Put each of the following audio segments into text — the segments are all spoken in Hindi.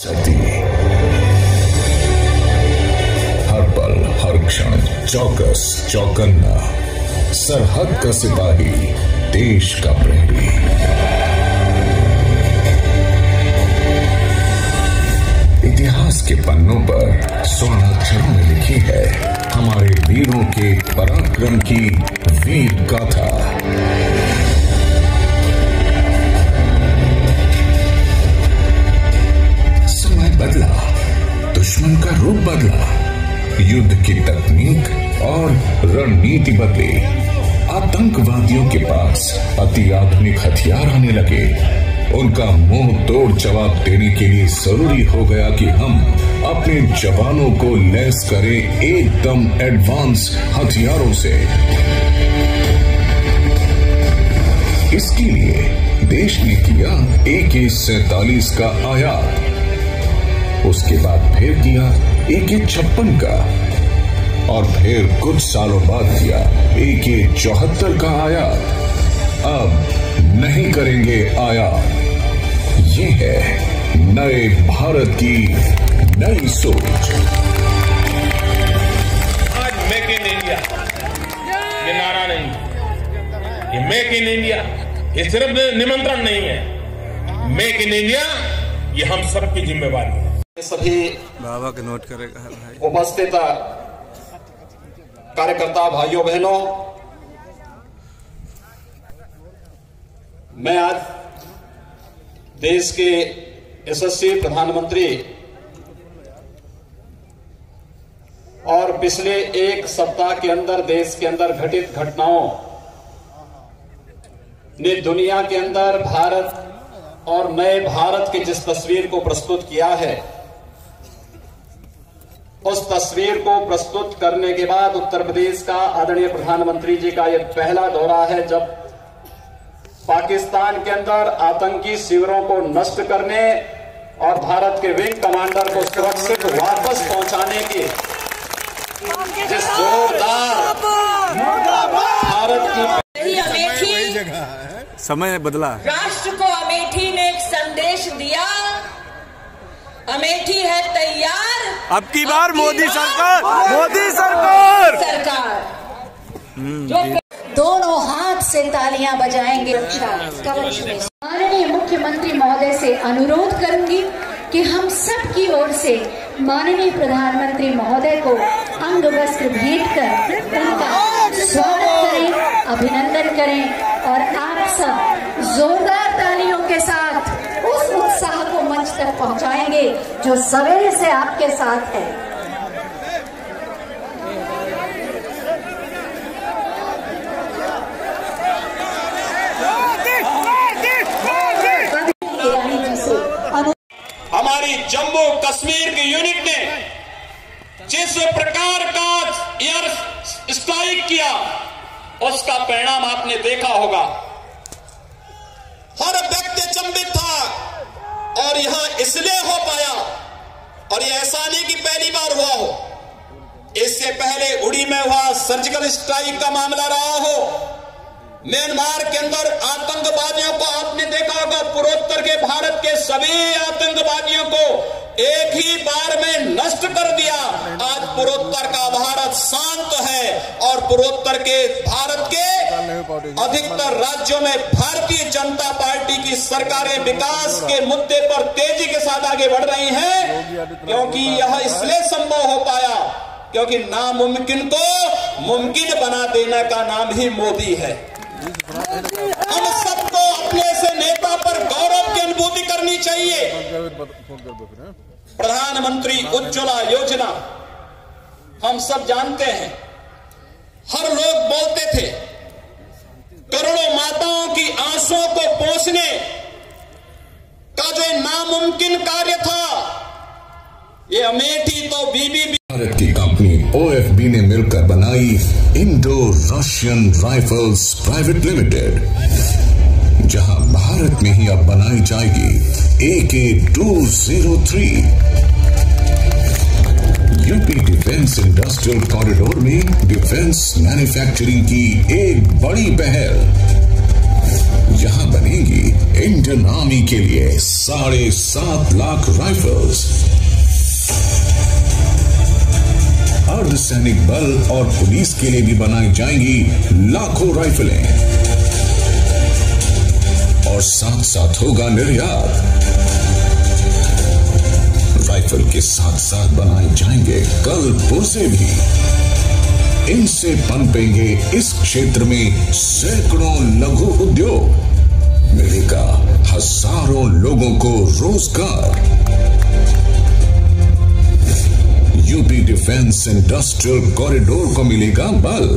सर्दी, हर पल हर क्षण चौकस चौकन्ना, सरहद का सिपाही, देश का प्रहरी। इतिहास के पन्नों पर स्वर्णाक्षरों में लिखी है हमारे वीरों के पराक्रम की वीर गाथा। समय बदला, दुश्मन का रूप बदला, युद्ध की तकनीक और रणनीति बदली, आतंकवादियों के पास अति आधुनिक हथियार आने लगे। उनका मुंह तोड़ जवाब देने के लिए जरूरी हो गया कि हम अपने जवानों को लैस करें एकदम एडवांस हथियारों से। इसके लिए देश ने किया AK-47 का आयात, उसके बाद फिर किया AK-56 का, और फिर कुछ सालों बाद किया AK-74 का आयात। अब नहीं करेंगे आयात। ये है नए भारत की नई सोच। आज मेक इन इंडिया ये नारा नहीं, ये मेक इन इंडिया ये सिर्फ निमंत्रण नहीं है। मेक इन इंडिया ये हम सबकी जिम्मेवारी है। सभी बाबा के नोट करेगा भाई। उपस्थित कार्यकर्ता भाइयों बहनों, मैं आज देश के यशस्वी प्रधानमंत्री और पिछले एक सप्ताह के अंदर देश के अंदर घटित घटनाओं ने दुनिया के अंदर भारत और नए भारत की जिस तस्वीर को प्रस्तुत किया है, उस तस्वीर को प्रस्तुत करने के बाद उत्तर प्रदेश का आदरणीय प्रधानमंत्री जी का यह पहला दौरा है जब पाकिस्तान के अंदर आतंकी शिविरों को नष्ट करने और भारत के विंग कमांडर को सुरक्षित वापस पहुंचाने की जिस जोरदार भारत की अमेठी समय बदला। राष्ट्र को अमेठी ने एक संदेश दिया, अमेठी है तैयार। अब की बार मोदी सरकार, मोदी सरकार जो दोनों हाथ से तालियां बजाएंगे। कवच में माननीय मुख्यमंत्री महोदय से अनुरोध करूंगी कि हम सब की ओर से माननीय प्रधानमंत्री महोदय को अंग वस्त्र भेंट कर उनका स्वागत करें, अभिनंदन करें और आप सब जोरदार तालियों के साथ उस उत्साह को मंच तक पहुंचाएंगे जो सवेरे से आपके साथ है। हमारी जम्मू कश्मीर की यूनिट ने जिस प्रकार का एयर स्ट्राइक किया उसका परिणाम आपने देखा होगा। हर व्यक्ति अचंभित था और यह इसलिए हो पाया, और यह ऐसा नहीं कि पहली बार हुआ हो, इससे पहले उड़ी में हुआ सर्जिकल स्ट्राइक का मामला रहा हो। म्यांमार के अंदर आतंकवादियों को आपने देखा होगा, पूर्वोत्तर के भारत के सभी आतंकवादियों को एक ही बार में नष्ट कर दिया। आज पूर्वोत्तर का भारत शांत है और पूर्वोत्तर के भारत के अधिकतर राज्यों में भारतीय जनता पार्टी की सरकारें विकास के मुद्दे पर तेजी के साथ आगे बढ़ रही हैं, क्योंकि यह इसलिए संभव हो पाया क्योंकि नामुमकिन को मुमकिन बना देने का नाम ही मोदी है। हम सबको अपने से नेता पर गौरव की अनुभूति करनी चाहिए। प्रधानमंत्री उज्ज्वला योजना हम सब जानते हैं, हर लोग बोलते थे करोड़ों माताओं की आंसुओं को पोंछने का जो नामुमकिन कार्य था, ये अमेठी तो बीबीबी भारत की कंपनी OFB ने मिलकर बनाई Indo Russian rifles private limited, जहां भारत में ही अब बनाई जाएगी AK-203। UP defence industrial corridor में डिफेंस मैन्युफैक्चरिंग की एक बड़ी पहल। यहां बनेगी इंडियन आर्मी के लिए 7.5 लाख राइफल्स, अर्धसैनिक बल और पुलिस के लिए भी बनाई जाएंगी लाखों राइफलें, और साथ साथ होगा निर्यात। राइफल के साथ साथ बनाए जाएंगे कल पुर्जे भी। इनसे पनपेंगे इस क्षेत्र में सैकड़ों लघु उद्योग, मिलेगा हजारों लोगों को रोजगार। यूपी डिफेंस इंडस्ट्रियल कॉरिडोर को मिलेगा बल।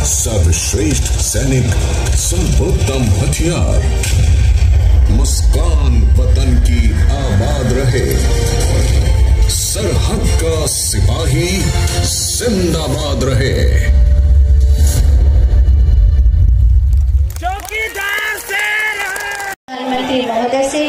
सर्वश्रेष्ठ सैनिक, सर्वोत्तम हथियार, मुस्कान वतन की आबाद रहे। सरहद का सिपाही जिंदाबाद रहे। चौकीदार से प्रधानमंत्री महोदय से